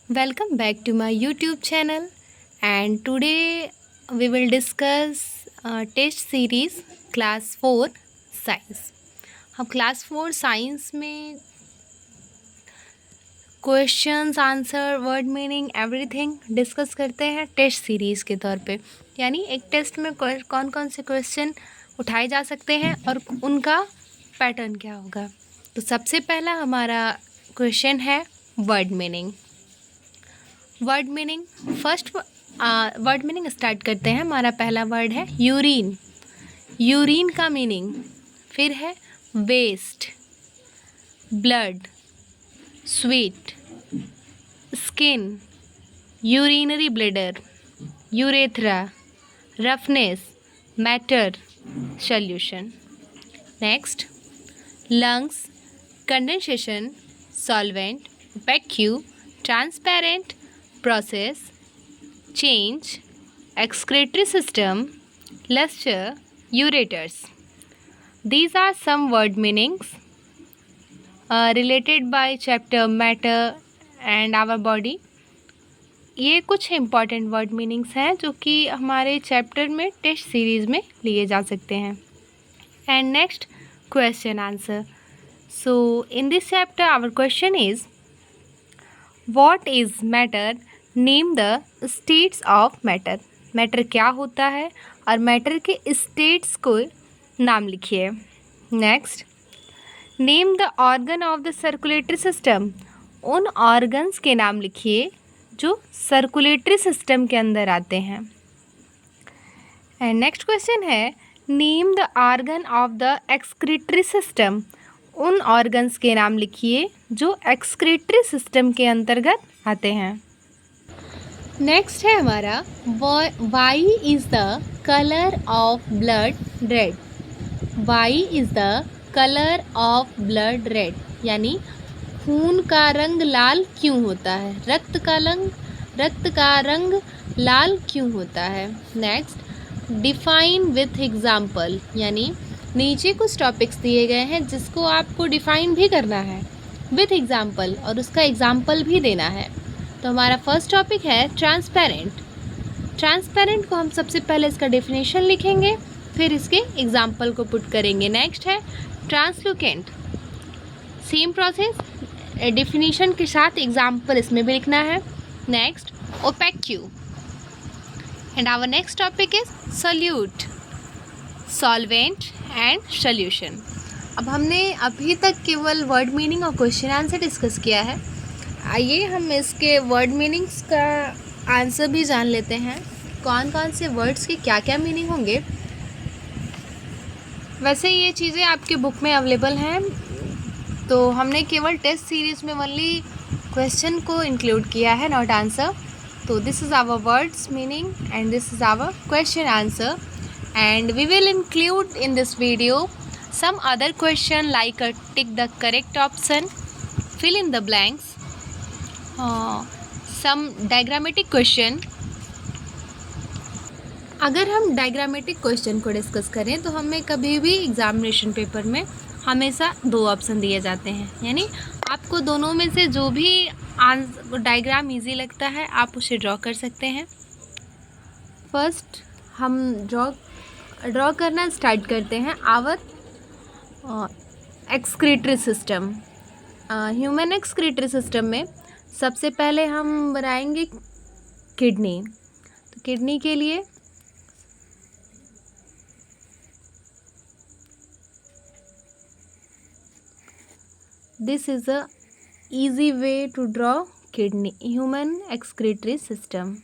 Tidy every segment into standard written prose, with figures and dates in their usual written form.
Welcome back to my YouTube channel, and today we will discuss test series class 4 science. हम class 4 science में questions answer word meaning everything discuss करते हैं test series के तौर पे। यानी एक टेस्ट में कौन कौन से क्वेश्चन उठाए जा सकते हैं और उनका पैटर्न क्या होगा। तो सबसे पहला हमारा क्वेश्चन है word meaning. Word meaning first word meaning start करते हैं। हमारा पहला वर्ड है यूरिन। यूरिन का मीनिंग फिर है waste, blood, sweet, skin, urinary bladder, urethra, roughness, matter, solution. Next lungs, condensation, solvent, vacuum, transparent, process, change, excretory system, luster, ureters. These are some word meanings related by chapter matter and our body. ये कुछ important word meanings हैं जो कि हमारे chapter में test series में लिए जा सकते हैं। And next question answer. So in this chapter our question is, what is matter? Name the states of matter. Matter क्या होता है और मैटर के स्टेट्स को नाम लिखिए। Next name the organ of the circulatory system. उन ऑर्गन्स के नाम लिखिए जो सर्कुलेटरी सिस्टम के अंदर आते हैं। एंड नेक्स्ट क्वेश्चन है name the organ of the excretory system. उन ऑर्गन्स के नाम लिखिए जो एक्सक्रीटरी सिस्टम के अंतर्गत आते हैं। नेक्स्ट है हमारा why is the colour of blood red. Why is the colour of blood red यानी खून का रंग लाल क्यों होता है, रक्त का रंग लाल क्यों होता है। नेक्स्ट डिफाइन विथ एग्जाम्पल यानी नीचे कुछ टॉपिक्स दिए गए हैं जिसको आपको डिफाइन भी करना है विथ एग्जाम्पल और उसका एग्जाम्पल भी देना है। तो हमारा फर्स्ट टॉपिक है ट्रांसपेरेंट। ट्रांसपेरेंट को हम सबसे पहले इसका डेफिनेशन लिखेंगे, फिर इसके एग्जाम्पल को पुट करेंगे। नेक्स्ट है ट्रांसलूकेंट। सेम प्रोसेस, डेफिनेशन के साथ एग्जाम्पल इसमें भी लिखना है। Next opaque. And our next topic is solute, solvent and solution. अब हमने अभी तक केवल वर्ड मीनिंग और क्वेश्चन आंसर डिस्कस किया है। आइए हम इसके वर्ड मीनिंग्स का आंसर भी जान लेते हैं, कौन कौन से वर्ड्स के क्या क्या मीनिंग होंगे। वैसे ये चीज़ें आपके बुक में अवेलेबल हैं, तो हमने केवल टेस्ट सीरीज़ में ओनली क्वेश्चन को इंक्लूड किया है, नॉट आंसर। तो this is our words meaning and this is our question answer, and we will include in this video some other question like tick the correct option, fill in the blanks, some diagrammatic question। अगर हम diagrammatic question को discuss करें तो हमें कभी भी examination paper में हमेशा 2 ऑप्शन दिए जाते हैं, यानी आपको दोनों में से जो भी डायग्राम इजी लगता है आप उसे ड्रॉ कर सकते हैं। फर्स्ट हम ड्रॉ करना स्टार्ट करते हैं our excretory system. Human excretory system में सबसे पहले हम बनाएंगे किडनी। तो किडनी के लिए this is a easy way to draw kidney, human excretory system।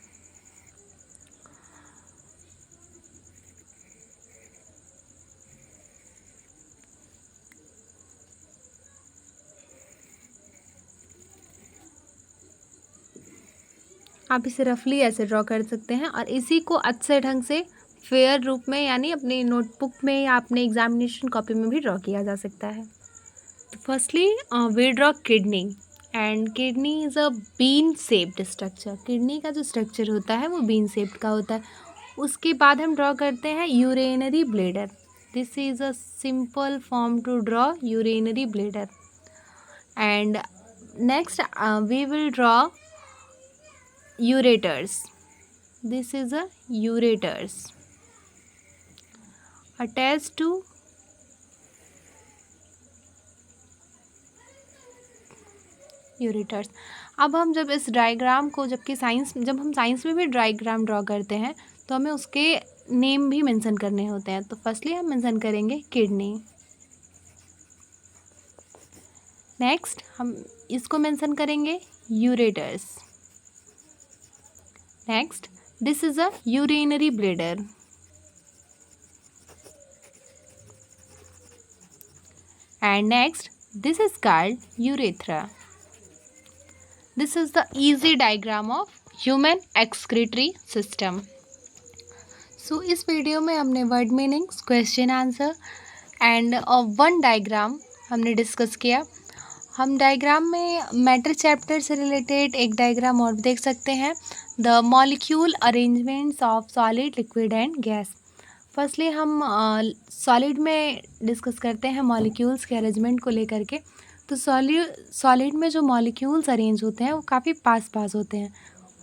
आप इसे रफली ऐसे ड्रॉ कर सकते हैं और इसी को अच्छे ढंग से फेयर रूप में यानी अपनी नोटबुक में या अपने एग्जामिनेशन कॉपी में भी ड्रॉ किया जा सकता है। तो firstly we draw kidney, and kidney is a bean shaped structure. Kidney का जो स्ट्रक्चर होता है वो बीन शेप्ड का होता है। उसके बाद हम ड्रॉ करते हैं urinary bladder. This is a simple form to draw urinary bladder. And next we will draw ureters. This is a ureters attached to ureters. अब हम जब इस डायग्राम को जब हम साइंस में भी डायग्राम ड्रॉ करते हैं तो हमें उसके नेम भी मेंशन करने होते हैं. तो फर्स्टली हम मेंशन करेंगे किडनी. नेक्स्ट हम इसको मेंशन करेंगे ureters. Next this is a urinary bladder. And next this is called urethra. This is the easy diagram of human excretory system. So इस वीडियो में हमने word meanings, question answer and one diagram हमने discuss किया. हम diagram में matter chapter से related एक diagram और देख सकते हैं. The molecule arrangements of solid, liquid and gas. Firstly हम सॉलिड में डिस्कस करते हैं मॉलिक्यूल्स के अरेंजमेंट को लेकर के. तो सॉलिड में जो मॉलिक्यूल्स अरेंज होते हैं वो काफ़ी पास होते हैं.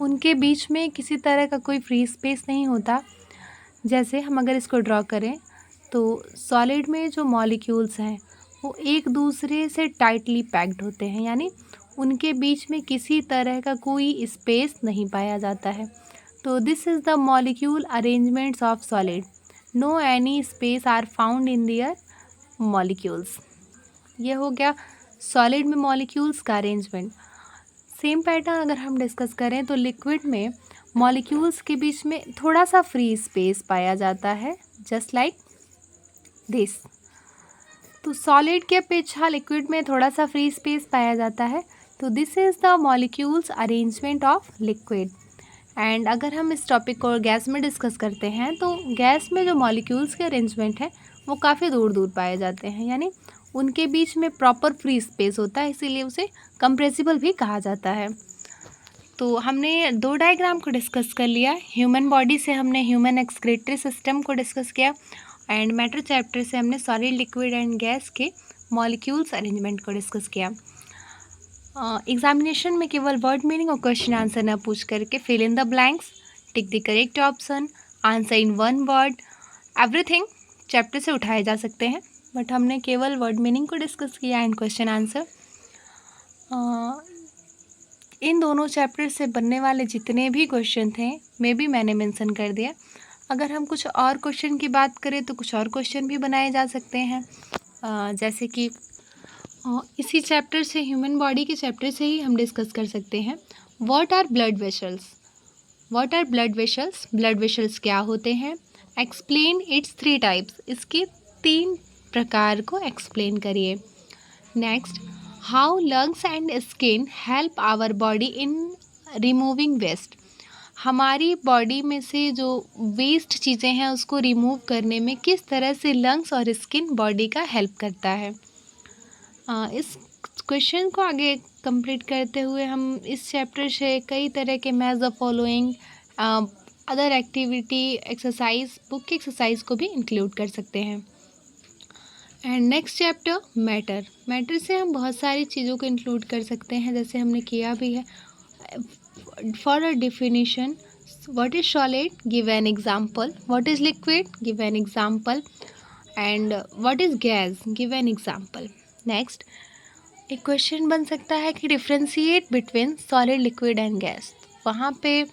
उनके बीच में किसी तरह का कोई फ्री स्पेस नहीं होता. जैसे हम अगर इसको ड्रॉ करें तो सॉलिड में जो मॉलिक्यूल्स हैं वो एक दूसरे से टाइटली पैक्ड होते हैं, यानी उनके बीच में किसी तरह का कोई स्पेस नहीं पाया जाता है. तो this is the molecule arrangements of solid. No any space are found in their molecules. ये हो गया सॉलिड में मॉलिक्यूल्स का अरेंजमेंट. सेम पैटर्न अगर हम डिस्कस करें तो लिक्विड में मॉलिक्यूल्स के बीच में थोड़ा सा फ्री स्पेस पाया जाता है, जस्ट लाइक दिस. तो सॉलिड के अपेक्षा लिक्विड में थोड़ा सा फ्री स्पेस पाया जाता है. तो this is the molecules arrangement of liquid. And अगर हम इस टॉपिक को गैस में डिस्कस करते हैं तो गैस में जो मॉलिक्यूल्स के अरेंजमेंट है वो काफ़ी दूर दूर पाए जाते हैं, यानी उनके बीच में प्रॉपर फ्री स्पेस होता है, इसीलिए उसे कंप्रेसिबल भी कहा जाता है. तो हमने दो डायग्राम को डिस्कस कर लिया. ह्यूमन बॉडी से हमने ह्यूमन एक्सक्रीटरी सिस्टम को डिस्कस किया एंड मैटर चैप्टर से हमने सॉलिड, लिक्विड एंड गैस के मॉलिक्यूल्स अरेंजमेंट को डिस्कस किया. एग्जामिनेशन में केवल वर्ड मीनिंग और क्वेश्चन आंसर न पूछ करके fill in the blanks, tick the correct option, answer in one word, everything chapter से उठाए जा सकते हैं. बट हमने केवल वर्ड मीनिंग को डिस्कस किया एंड क्वेश्चन आंसर. इन दोनों चैप्टर से बनने वाले जितने भी क्वेश्चन थे मैंने मेंशन कर दिया. अगर हम कुछ और क्वेश्चन की बात करें तो कुछ और क्वेश्चन भी बनाए जा सकते हैं. जैसे कि इसी चैप्टर से, ह्यूमन बॉडी के चैप्टर से ही हम डिस्कस कर सकते हैं. What are blood vessels. What are blood vessels. Blood vessels क्या होते हैं. Explain its 3 types. इसके 3 प्रकार को एक्सप्लेन करिए. Next, how lungs and skin help our body in removing waste. हमारी बॉडी में से जो वेस्ट चीज़ें हैं उसको रिमूव करने में किस तरह से लंग्स और स्किन बॉडी का हेल्प करता है. इस क्वेश्चन को आगे कंप्लीट करते हुए हम इस चैप्टर से कई तरह के match the following, other activity, exercise, book की एक्सरसाइज को भी इंक्लूड कर सकते हैं. And next chapter matter. Matter से हम बहुत सारी चीज़ों को इंक्लूड कर सकते हैं, जैसे हमने किया भी है. For a definition, what is solid, give an example. What is liquid, give an example. And what is gas, give an example. Next, एक क्वेश्चन बन सकता है कि differentiate between solid, liquid and gas. वहाँ पे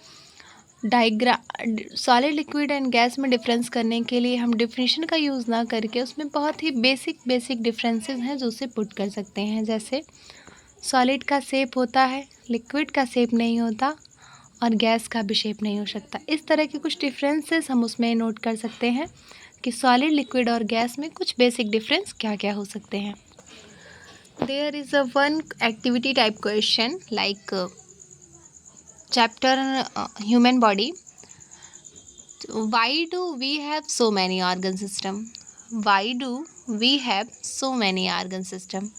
सॉलिड, लिक्विड एंड गैस में difference करने के लिए हम डिफिनेशन का यूज़ ना करके उसमें बहुत ही बेसिक डिफरेंसेस हैं जो उसे पुट कर सकते हैं. जैसे सॉलिड का शेप होता है, लिक्विड का शेप नहीं होता और गैस का भी शेप नहीं हो सकता. इस तरह के कुछ डिफरेंसेस हम उसमें नोट कर सकते हैं कि सॉलिड, लिक्विड और गैस में कुछ बेसिक डिफरेंस क्या क्या हो सकते हैं. There is a one activity type question like chapter human body. Why do we have so many organ system? Why do we have so many organ system?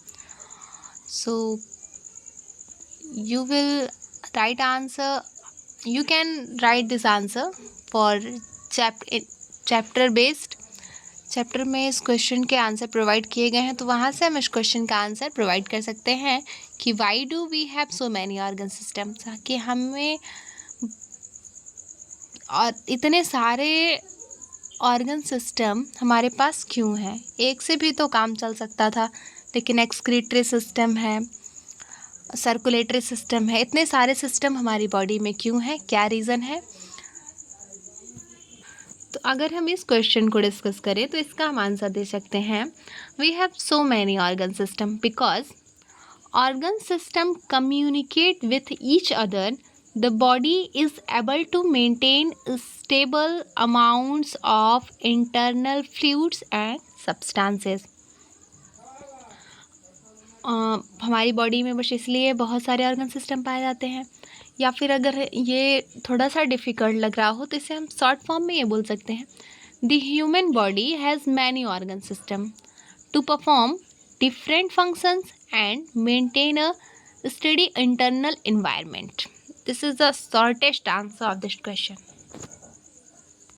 So you will write answer. You can write this answer for chapter based. Chapter में इस question के answer provide किए गए हैं, तो वहाँ से हम इस क्वेश्चन का आंसर प्रोवाइड कर सकते हैं कि why do we have so many organ system. कि हमें और इतने सारे ऑर्गन सिस्टम हमारे पास क्यों हैं? एक से भी तो काम चल सकता था, लेकिन एक्सक्रीटरी सिस्टम है, सर्कुलेटरी सिस्टम है, इतने सारे सिस्टम हमारी बॉडी में क्यों हैं? क्या रीज़न है? तो अगर हम इस क्वेश्चन को डिस्कस करें तो इसका हम आंसर दे सकते हैं, we have so many organ system because organ system communicate with each other. The body is able to maintain stable amounts of internal fluids and substances. हमारी बॉडी में बस इसलिए बहुत सारे ऑर्गन सिस्टम पाए जाते हैं, या फिर अगर ये थोड़ा सा डिफ़िकल्ट लग रहा हो तो इसे हम शॉर्ट फॉर्म में ये बोल सकते हैं, the human body has many organ system to perform different functions and maintain a steady internal environment. This is the shortest answer of this question.